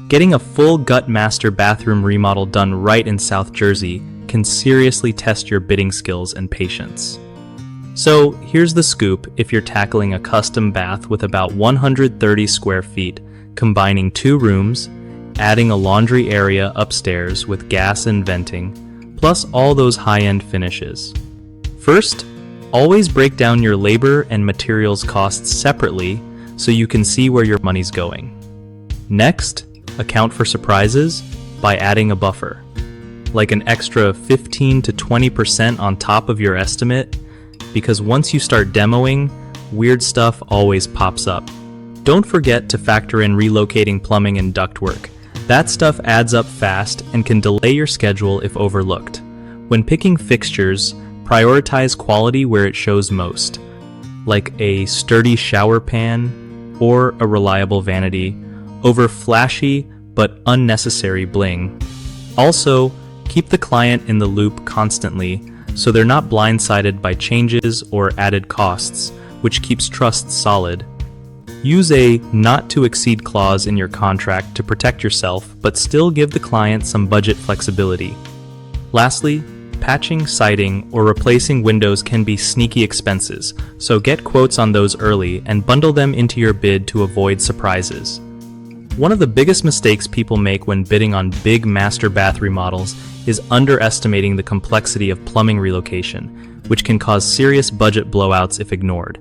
Getting a full gut master bathroom remodel done right in South Jersey can seriously test your bidding skills and patience. So here's the scoop if you're tackling a custom bath with about 130 square feet, combining 2 rooms, adding a laundry area upstairs with gas and venting, plus all those high-end finishes. First, always break down your labor and materials costs separately so you can see where your money's going. Next, account for surprises by adding a buffer, like an extra 15 to 20% on top of your estimate, because once you start demoing, weird stuff always pops up. Don't forget to factor in relocating plumbing and ductwork. That stuff adds up fast and can delay your schedule if overlooked. When picking fixtures, prioritize quality where it shows most, like a sturdy shower pan or a reliable vanity, over flashy but unnecessary bling. Also, keep the client in the loop constantly so they're not blindsided by changes or added costs, which keeps trust solid. Use a not to exceed clause in your contract to protect yourself, but still give the client some budget flexibility. Lastly, patching, siding, or replacing windows can be sneaky expenses, so get quotes on those early and bundle them into your bid to avoid surprises. One of the biggest mistakes people make when bidding on big master bath remodels is underestimating the complexity of plumbing relocation, which can cause serious budget blowouts if ignored.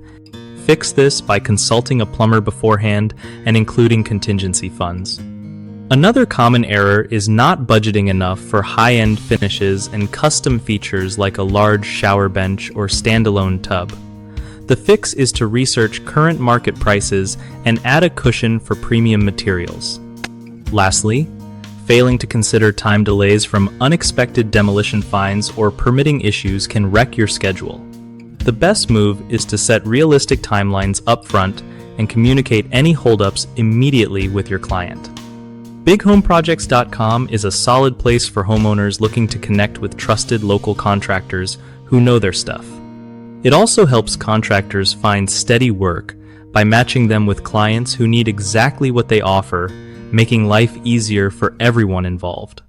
Fix this by consulting a plumber beforehand and including contingency funds. Another common error is not budgeting enough for high-end finishes and custom features like a large shower bench or standalone tub. The fix is to research current market prices and add a cushion for premium materials. Lastly, failing to consider time delays from unexpected demolition fines or permitting issues can wreck your schedule. The best move is to set realistic timelines upfront and communicate any holdups immediately with your client. BigHomeProjects.com is a solid place for homeowners looking to connect with trusted local contractors who know their stuff. It also helps contractors find steady work by matching them with clients who need exactly what they offer, making life easier for everyone involved.